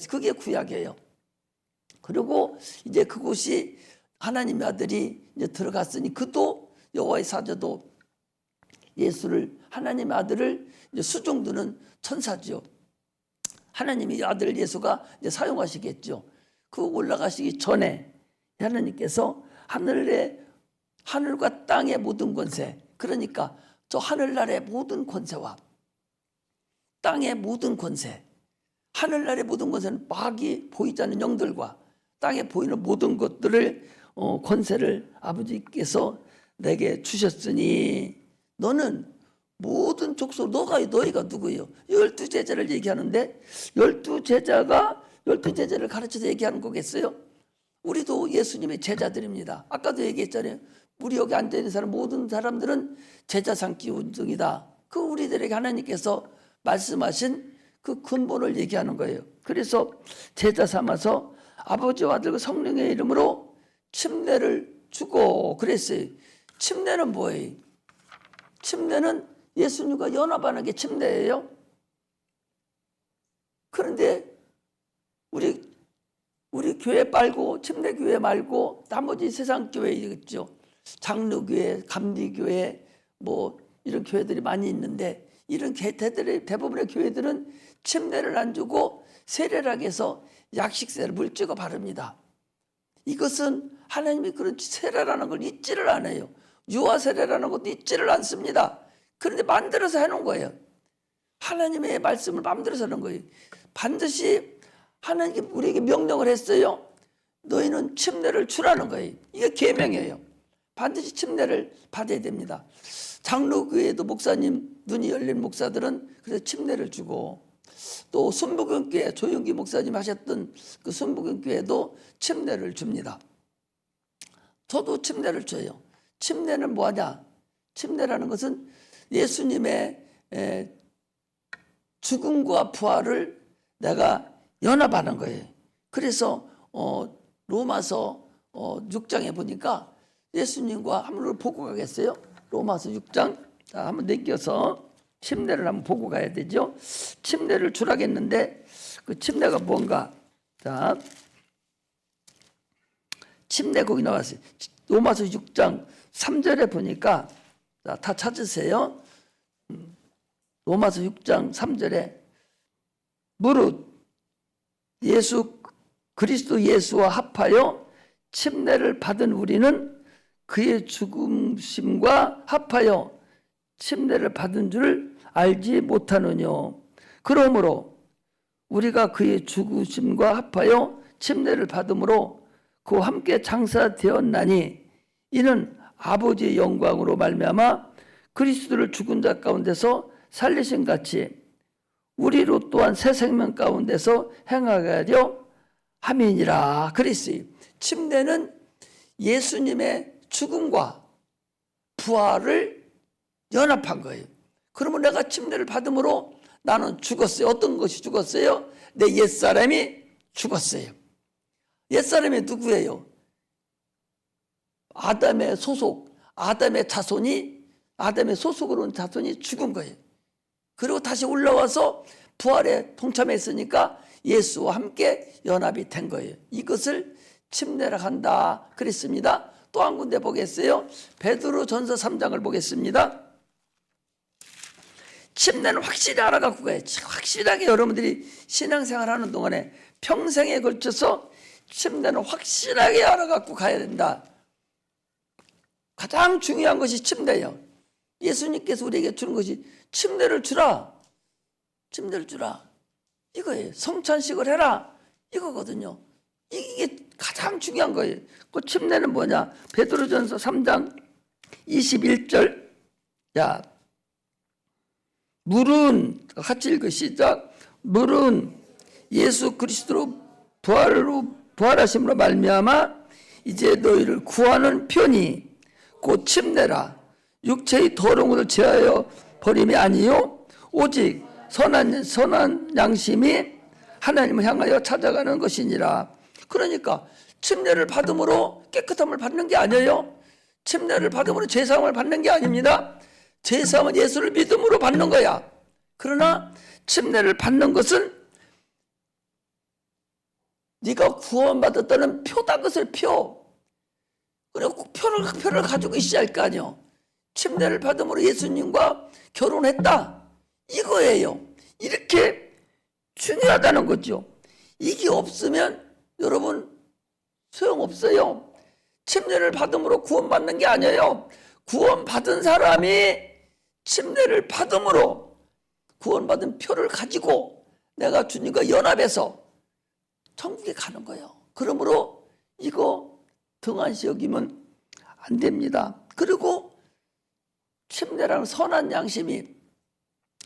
Speaker 1: 그게 구약이에요. 그리고 이제 그곳이 하나님의 아들이 이제 들어갔으니 그도 여호와의 사자도 예수를 하나님의 아들을 이제 수종두는 천사죠. 하나님의 아들 예수가 이제 사용하시겠죠. 그 올라가시기 전에 하나님께서 하늘과 땅의 모든 권세, 그러니까 저 하늘나라의 모든 권세와 땅의 모든 권세, 하늘나라의 모든 권세는 막이 보이지 않는 영들과 땅에 보이는 모든 것들을 권세를 아버지께서 내게 주셨으니 너는 모든 족속 너희가 누구예요? 12제자를 얘기하는데 12제자를 가르쳐서 얘기하는 거겠어요? 우리도 예수님의 제자들입니다. 아까도 얘기했잖아요. 우리 여기 앉아있는 사람 모든 사람들은 제자 삼기 운동이다. 그 우리들에게 하나님께서 말씀하신 그 근본을 얘기하는 거예요. 그래서 제자 삼아서 아버지와 아들과 성령의 이름으로 침례를 주고 그랬어요. 침례는 뭐예요? 침례는 예수님과 연합하는 게 침례예요. 그런데 우리 교회 말고 침례교회 말고 나머지 세상 교회 있죠. 장로교회, 감리교회 뭐 이런 교회들이 많이 있는데 이런 대부분의 교회들은 침례를 안 주고 세례라고 해서 약식세를 물찍어 바릅니다. 이것은 하나님이 그런 세례라는 걸 잊지를 않아요. 유아세례라는 것도 잊지를 않습니다. 그런데 만들어서 해놓은 거예요. 하나님의 말씀을 만들어서 하는 거예요. 반드시 하나님께 우리에게 명령을 했어요. 너희는 침례를 주라는 거예요. 이게 계명이에요. 반드시 침례를 받아야 됩니다. 장로교회도 목사님 눈이 열린 목사들은 그래서 침례를 주고 또 순복음교회 조영기 목사님 하셨던 그 순복음교회도 침례를 줍니다. 저도 침례를 줘요. 침례는 뭐하냐? 침례라는 것은 예수님의 죽음과 부활을 내가 연합하는 거예요. 그래서 로마서 6장에 보니까 예수님과 하늘을 보고 가겠어요. 로마서 6장 자, 한번 넘겨서 침례를 한번 보고 가야 되죠. 침례를 주라겠는데 그 침례가 뭔가? 자, 침례 거기 나왔어요. 로마서 6장 3절에 보니까, 자, 다 찾으세요. 로마서 6장 3절에 무릇 그리스도 예수와 합하여 침례를 받은 우리는 그의 죽으심과 합하여 침례를 받은 줄 알지 못하느뇨. 그러므로 우리가 그의 죽으심과 합하여 침례를 받음으로 그와 함께 장사되었나니 이는 아버지의 영광으로 말미암아 그리스도를 죽은 자 가운데서 살리신 같이 우리로 또한 새 생명 가운데서 행하게 하려 함이니라 그랬어요. 침례는 예수님의 죽음과 부활을 연합한 거예요. 그러면 내가 침례를 받음으로 나는 죽었어요. 어떤 것이 죽었어요? 내 옛사람이 죽었어요. 옛사람이 누구예요? 아담의 소속, 아담의 소속으로 온 자손이 죽은 거예요. 그리고 다시 올라와서 부활에 동참했으니까 예수와 함께 연합이 된 거예요. 이것을 침례라 한다 그랬습니다. 또 한 군데 보겠어요. 베드로전서 3장을 보겠습니다. 침례는 확실히 알아갖고 가야지. 확실하게 여러분들이 신앙생활하는 동안에 평생에 걸쳐서 침례는 확실하게 알아갖고 가야 된다. 가장 중요한 것이 침례예요. 예수님께서 우리에게 주는 것이 침례를 주라. 침례를 주라. 이거예요. 성찬식을 해라. 이거거든요. 이게 가장 중요한 거예요. 그 침례는 뭐냐? 베드로전서 3장 21절. 자, 물은 같이 읽으 시작. 물은 예수 그리스도로 부활하심으로 말미암아 이제 너희를 구하는 편이 곧 침례라. 육체의 더러운 것을 제하여 버림이 아니요 오직 선한 양심이 하나님을 향하여 찾아가는 것이니라. 그러니까 침례를 받음으로 깨끗함을 받는 게 아니에요. 침례를 받음으로 죄사함을 받는 게 아닙니다. 죄사함은 예수를 믿음으로 받는 거야. 그러나 침례를 받는 것은 네가 구원받았다는 표다. 것을 표. 그리고 표를 가지고 있어야 할 거 아니에요. 침례를 받음으로 예수님과 결혼했다. 이거예요. 이렇게 중요하다는 거죠. 이게 없으면 여러분 소용없어요. 침례를 받음으로 구원받는 게 아니에요. 구원받은 사람이 침례를 받음으로 구원받은 표를 가지고 내가 주님과 연합해서 천국에 가는 거예요. 그러므로 이거 등한시 여기면 안 됩니다. 그리고 침례라는 선한 양심이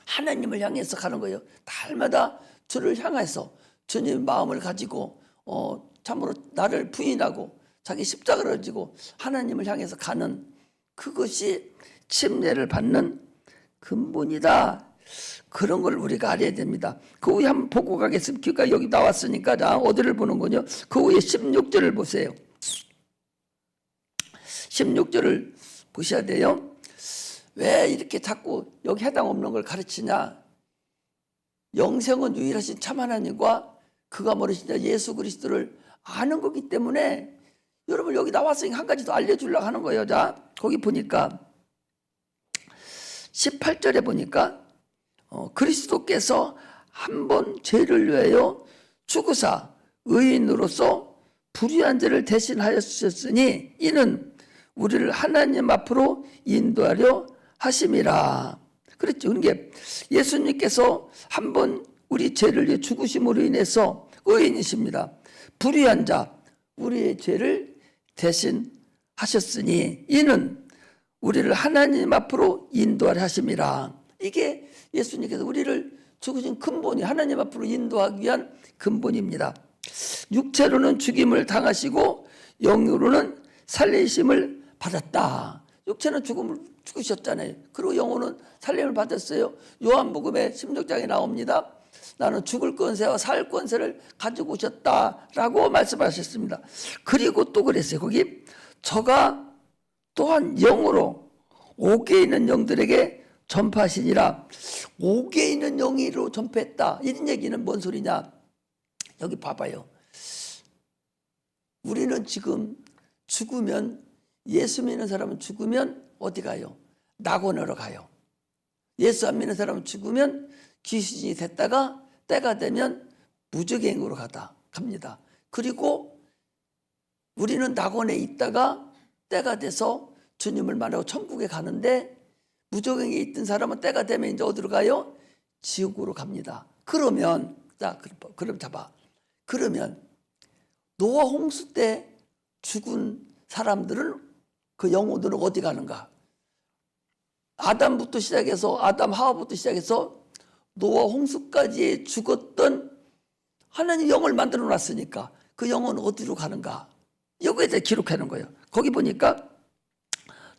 Speaker 1: 하나님을 향해서 가는 거예요. 날마다 주를 향해서 주님 마음을 가지고 참으로 나를 부인하고 자기 십자가를 지고 하나님을 향해서 가는 그것이 침례를 받는 근본이다. 그런 걸 우리가 알아야 됩니다. 그 후에 한번 보고 가겠습니다. 그러니까 여기 나왔으니까 자 어디를 보는군요. 그 후에 16절을 보세요. 16절을 보셔야 돼요. 왜 이렇게 자꾸 여기 해당 없는 걸 가르치냐. 영생은 유일하신 참 하나님과 그가 모르시냐 예수 그리스도를 아는 거기 때문에 여러분 여기 나왔으니까 한 가지 더 알려주려고 하는 거예요. 자 거기 보니까 18절에 보니까 그리스도께서 한 번 죄를 위하여 죽으사 의인으로서 불의한 죄를 대신하였으니 이는 우리를 하나님 앞으로 인도하려 하심이라. 그랬죠. 그러니까 예수님께서 한 번 우리 죄를 위해 죽으심으로 인해서 의인이십니다. 불의한 자 우리의 죄를 대신하셨으니 이는 우리를 하나님 앞으로 인도하려 하심이라. 이게 예수님께서 우리를 죽으신 근본이 하나님 앞으로 인도하기 위한 근본입니다. 육체로는 죽임을 당하시고 영으로는 살리심을 받았다. 육체는 죽음을 죽으셨잖아요. 그리고 영혼은 살림을 받았어요. 요한복음의 16장에 나옵니다. 나는 죽을 권세와 살 권세를 가지고 오셨다라고 말씀하셨습니다. 그리고 또 그랬어요. 거기 저가 또한 영으로
Speaker 2: 옥에 있는 영들에게 전파하시니라. 옥에 있는 영으로 전파했다. 이런 얘기는 뭔 소리냐? 여기 봐봐요. 우리는 지금 죽으면, 예수 믿는 사람은 죽으면 어디 가요? 낙원으로 가요. 예수 안 믿는 사람은 죽으면 귀신이 됐다가 때가 되면 무저갱으로 갑니다. 그리고 우리는 낙원에 있다가 때가 돼서 주님을 만나고 천국에 가는데, 무저갱에 있던 사람은 때가 되면 이제 어디로 가요? 지옥으로 갑니다. 그러면 그럼 잡아. 그러면 노아 홍수 때 죽은 사람들은, 그 영혼들은 어디 가는가? 아담부터 시작해서, 아담 하와부터 시작해서 노아 홍수까지 죽었던 하나님 영을 만들어 놨으니까 그 영혼은 어디로 가는가? 여기에 대해 기록해 놓은 거예요. 거기 보니까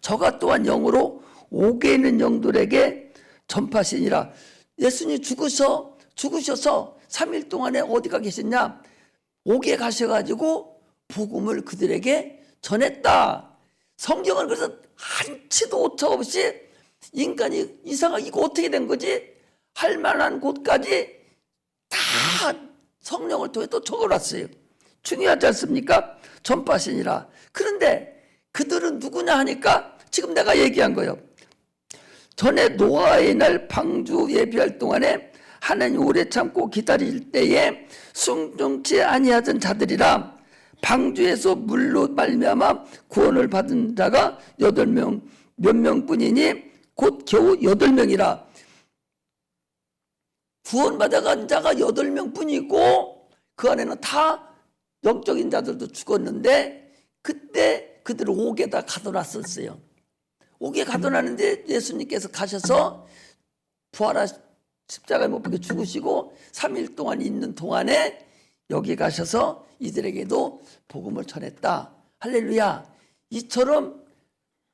Speaker 2: 저가 또한 영으로 옥에 있는 영들에게 전파하시니라. 예수님 죽으셔서 3일 동안에 어디가 계셨냐? 옥에 가셔가지고 복음을 그들에게 전했다. 성경은 그래서 한치도 오차 없이 인간이 이상하게 이거 어떻게 된 거지? 할 만한 곳까지 다 성령을 통해 또 적어놨어요. 중요하지 않습니까? 전파하시니라. 그런데 그들은 누구냐 하니까 지금 내가 얘기한 거예요. 전에 노아의 날 방주 예비할 동안에 하나님 오래 참고 기다릴 때에 순종치 아니하던 자들이라. 방주에서 물로 말미암아 구원을 받은 자가 8명, 몇 명뿐이니 곧 겨우 8명이라. 구원받아간 자가 8명뿐이고 그 안에는 다 영적인 자들도 죽었는데, 그때 그들을 옥에다 가둬놨었어요. 옥에 가둬놨는데 예수님께서 가셔서 부활하 십자가에 못 박혀 죽으시고 3일 동안 있는 동안에 여기 가셔서 이들에게도 복음을 전했다. 할렐루야. 이처럼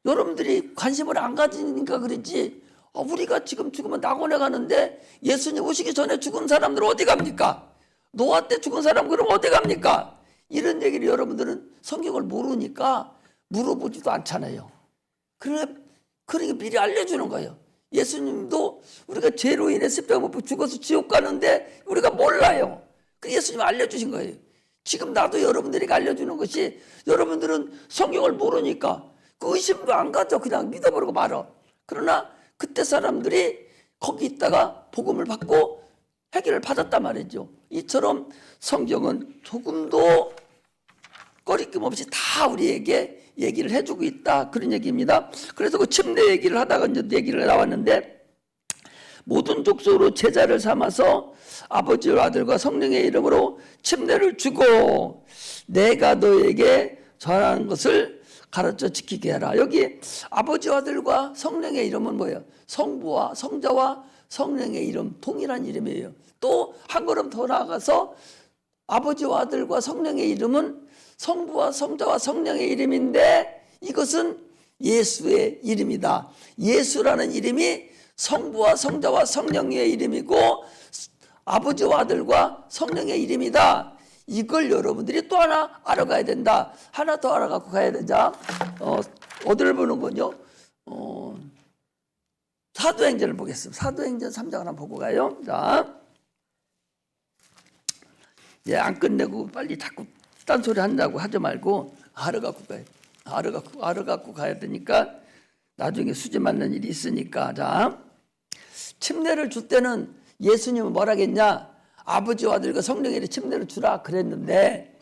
Speaker 2: 여러분들이 관심을 안 가지니까 그러지, 우리가 지금 죽으면 낙원에 가는데 예수님 오시기 전에 죽은 사람들 어디 갑니까? 노아 때 죽은 사람 그럼 어디 갑니까? 이런 얘기를 여러분들은 성경을 모르니까 물어보지도 않잖아요. 그러니까 미리 알려주는 거예요. 예수님도 우리가 죄로 인해 십자가 못 박혀 죽어서 지옥 가는데 우리가 몰라요. 그 예수님 알려주신 거예요. 지금 나도 여러분들에게 알려주는 것이, 여러분들은 성경을 모르니까 그 의심도 안 가져. 그냥 믿어버리고 말아. 그러나 그때 사람들이 거기 있다가 복음을 받고 해결을 받았단 말이죠. 이처럼 성경은 조금도 꺼리낌 없이 다 우리에게 얘기를 해주고 있다. 그런 얘기입니다. 그래서 그 침례 얘기를 하다가 이제 얘기를 나왔는데, 모든 족속으로 제자를 삼아서 아버지와 아들과 성령의 이름으로 침례를 주고 내가 너에게 전하는 것을 가르쳐 지키게 하라. 여기 아버지와 아들과 성령의 이름은 뭐예요? 성부와 성자와 성령의 이름, 동일한 이름이에요. 또 한 걸음 더 나아가서 아버지와 아들과 성령의 이름은 성부와 성자와 성령의 이름인데, 이것은 예수의 이름이다. 예수라는 이름이 성부와 성자와 성령의 이름이고 아버지와 아들과 성령의 이름이다. 이걸 여러분들이 또 하나 알아가야 된다. 하나 더 알아갖고 가야 되자. 어디를 보는군요. 사도행전을 보겠습니다. 사도행전 3장 하나 보고 가요. 자, 안 끝내고 빨리 자꾸 딴소리 한다고 하지 말고 알아갖고 가요. 알아갖고 가야 되니까 나중에 수지 맞는 일이 있으니까. 자, 침례를 줄 때는 예수님은 뭐라겠냐? 아버지와 아들과 성령에게 침례를 주라 그랬는데,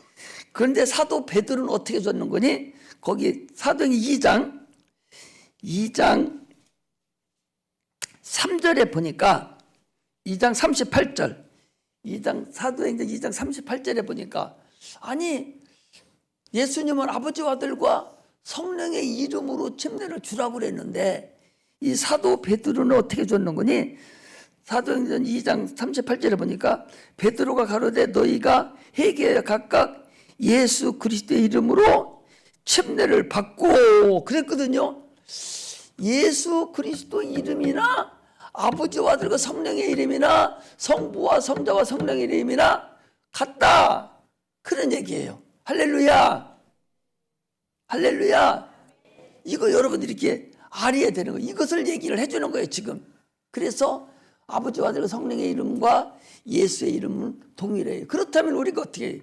Speaker 2: 그런데 사도 베드로는 어떻게 줬는 거니? 거기 사도행전 2장 3절에 보니까 2장 38절, 사도행전 2장 38절에 보니까, 아니 예수님은 아버지와 아들과 성령의 이름으로 침례를 주라고 그랬는데 이 사도 베드로는 어떻게 줬는 거니? 사도행전 2장 38절에 보니까 베드로가 가로되 너희가 회개하여 각각 예수 그리스도의 이름으로 침례를 받고 그랬거든요. 예수 그리스도 이름이나 아버지와 아들과 성령의 이름이나 성부와 성자와 성령의 이름이나 같다. 그런 얘기예요. 할렐루야. 할렐루야. 이거 여러분들이 이렇게
Speaker 1: 알아야 되는 거예요. 이것을 얘기를 해주는 거예요, 지금. 그래서 아버지와 아들과 성령의 이름과 예수의 이름은 동일해요. 그렇다면 우리가 어떻게 해요?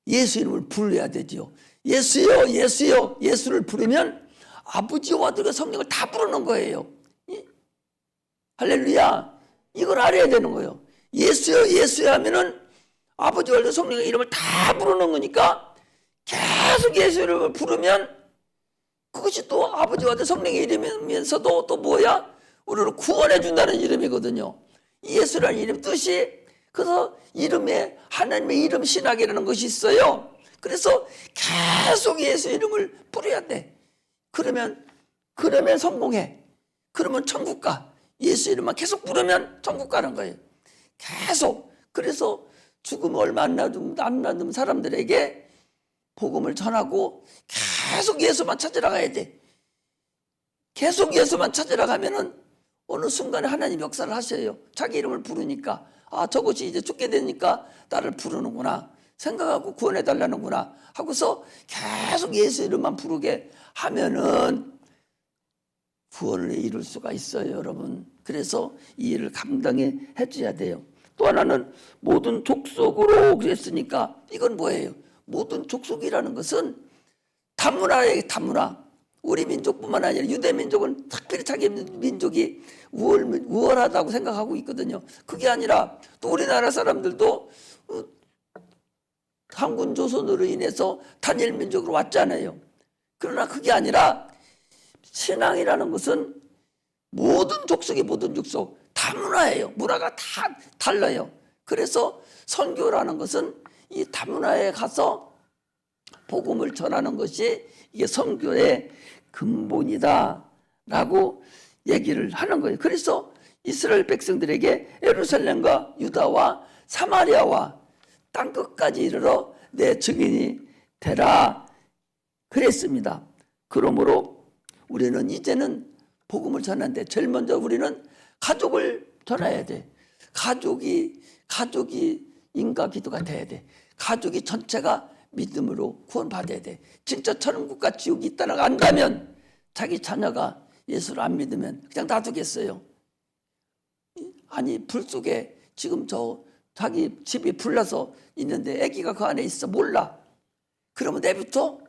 Speaker 1: 예수 이름을 불러야 되지요. 예수요, 예수요, 예수를 부르면 아버지와 아들과 성령을 다 부르는 거예요. 할렐루야. 이걸 알아야 되는 거예요. 예수요, 예수요 하면은 아버지와 아들 성령의 이름을 다 부르는 거니까 계속 예수 이름을 부르면 그것이 또 아버지와 아들 성령의 이름이면서도 또 뭐야? 우리를 구원해 준다는 이름이거든요. 예수라는 이름 뜻이 그래서 이름에 하나님의 이름 신학이라는 것이 있어요. 그래서 계속 예수 이름을 부려야 돼. 그러면 성공해. 그러면 천국 가. 예수 이름만 계속 부르면 천국 가는 거예요. 계속. 그래서 죽음 얼마 안 남은 사람들에게 복음을 전하고 계속 예수만 찾으러 가야 돼. 계속 예수만 찾으러 가면은 어느 순간에 하나님 역사를 하셔요. 자기 이름을 부르니까 아, 저것이 이제 죽게 되니까 나를 부르는구나 생각하고 구원해 달라는구나 하고서 계속 예수 이름만 부르게 하면은 구원을 이룰 수가 있어요, 여러분. 그래서 이 일을 감당해 줘야 돼요. 또 하나는 모든 족속으로 그랬으니까 이건 뭐예요? 모든 족속이라는 것은 다문화예요, 다문화. 우리 민족뿐만 아니라 유대 민족은 특별히 자기 민족이 우월하다고 생각하고 있거든요. 그게 아니라 또 우리나라 사람들도 한군 조선으로 인해서 단일 민족으로 왔잖아요. 그러나 그게 아니라 신앙이라는 것은 모든 족속이 모든 족속 다문화예요. 문화가 다 달라요. 그래서 선교라는 것은 이 다문화에 가서 복음을 전하는 것이 이게 선교의 근본이다라고 얘기를 하는 거예요. 그래서 이스라엘 백성들에게 예루살렘과 유다와 사마리아와 땅끝까지 이르러 내 증인이 되라 그랬습니다. 그러므로 우리는 이제는 복음을 전하는데 제일 먼저 우리는 가족을 전해야 돼. 가족이 인과 기도가 돼야 돼. 가족이 전체가 믿음으로 구원받아야 돼. 진짜 천국과 지옥이 있다고 안다면 자기 자녀가 예수를 안 믿으면 그냥 놔두겠어요? 아니 불 속에 지금 자기 집이 불나서 있는데 아기가 그 안에 있어 몰라. 그러면 내부터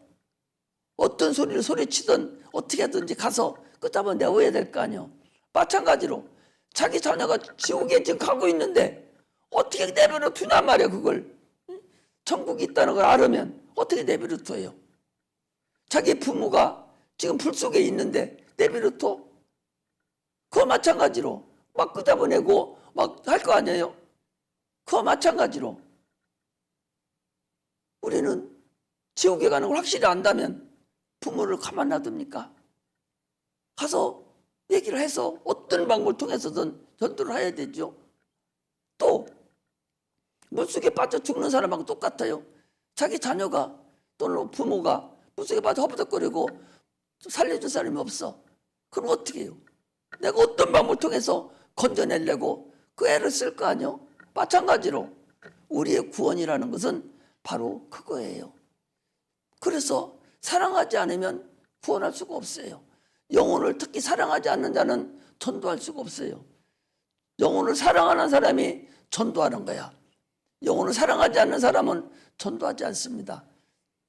Speaker 1: 어떤 소리를 소리치든 어떻게 하든지 가서 끝잡아 내어야 될 거 아니요. 마찬가지로 자기 자녀가 지옥에 지금 가고 있는데 어떻게 내버려 두냐 말이야. 그걸 천국이 있다는 걸 알으면 어떻게 내버려 둬요? 자기 부모가 지금 불 속에 있는데 내버려 둬? 그거 마찬가지로 막 끄잡아내고 막 할 거 아니에요? 그거 마찬가지로 우리는 지옥에 가는 걸 확실히 안다면 부모를 가만 놔둡니까? 가서 얘기를 해서 어떤 방법을 통해서든 전도를 해야 되죠. 또 물속에 빠져 죽는 사람하고 똑같아요. 자기 자녀가 또는 부모가 물속에 빠져 허부덕거리고 살려줄 사람이 없어. 그럼 어떻게 해요? 내가 어떤 방법을 통해서 건져내려고 그 애를 쓸 거 아니요? 마찬가지로 우리의 구원이라는 것은 바로 그거예요. 그래서 사랑하지 않으면 구원할 수가 없어요. 영혼을 특히 사랑하지 않는 자는 전도할 수가 없어요. 영혼을 사랑하는 사람이 전도하는 거야. 영혼을 사랑하지 않는 사람은 전도하지 않습니다.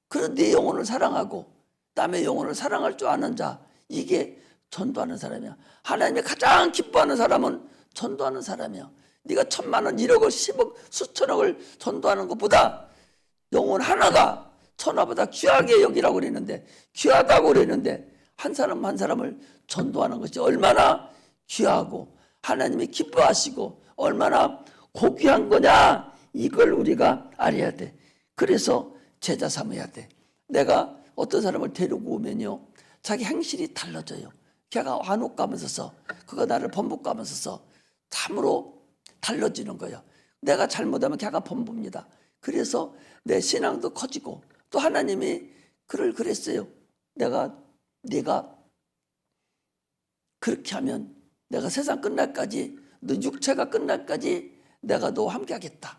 Speaker 1: 그런데 영혼을 사랑하고 남의 영혼을 사랑할 줄 아는 자, 이게 전도하는 사람이야. 하나님이 가장 기뻐하는 사람은 전도하는 사람이야. 네가 1,000,000원, 1억을, 10억, 수천억을 전도하는 것보다 영혼 하나가 천하보다 귀하게 여기라고 그랬는데, 귀하다고 그랬는데 한 사람 한 사람을 전도하는 것이 얼마나 귀하고 하나님이 기뻐하시고 얼마나 고귀한 거냐, 이걸 우리가 알아야 돼. 그래서 제자 삼아야 돼. 내가 어떤 사람을 데리고 오면요, 자기 행실이 달라져요. 걔가 안옥 가면서 써, 그가 나를 범복 가면서 써. 참으로 달라지는 거예요. 내가 잘못하면 걔가 범봅니다. 그래서 내 신앙도 커지고, 또 하나님이 그를 그랬어요. 네가 그렇게 하면 내가 세상 끝날까지, 너 육체가 끝날까지 내가 너와 함께 하겠다.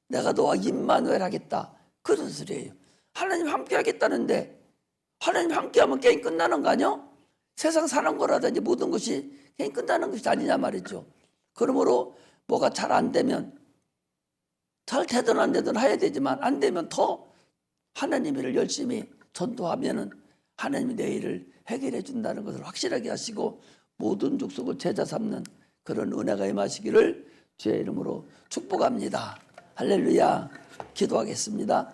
Speaker 1: 내가 너와 임마누엘 하겠다. 그런 소리예요. 하나님 함께 하겠다는데 하나님 함께 하면 게임 끝나는 거 아니야? 세상 사는 거라든지 모든 것이 그냥 끝나는 것이 아니냐 말이죠. 그러므로 뭐가 잘 안 되면 잘 되든 안 되든 해야 되지만 안 되면 더 하나님의 일을 열심히 전도하면은 하나님이 내 일을 해결해 준다는 것을 확실하게 하시고 모든 족속을 제자 삼는 그런 은혜가 임하시기를 주의 이름으로 축복합니다. 할렐루야. 기도하겠습니다.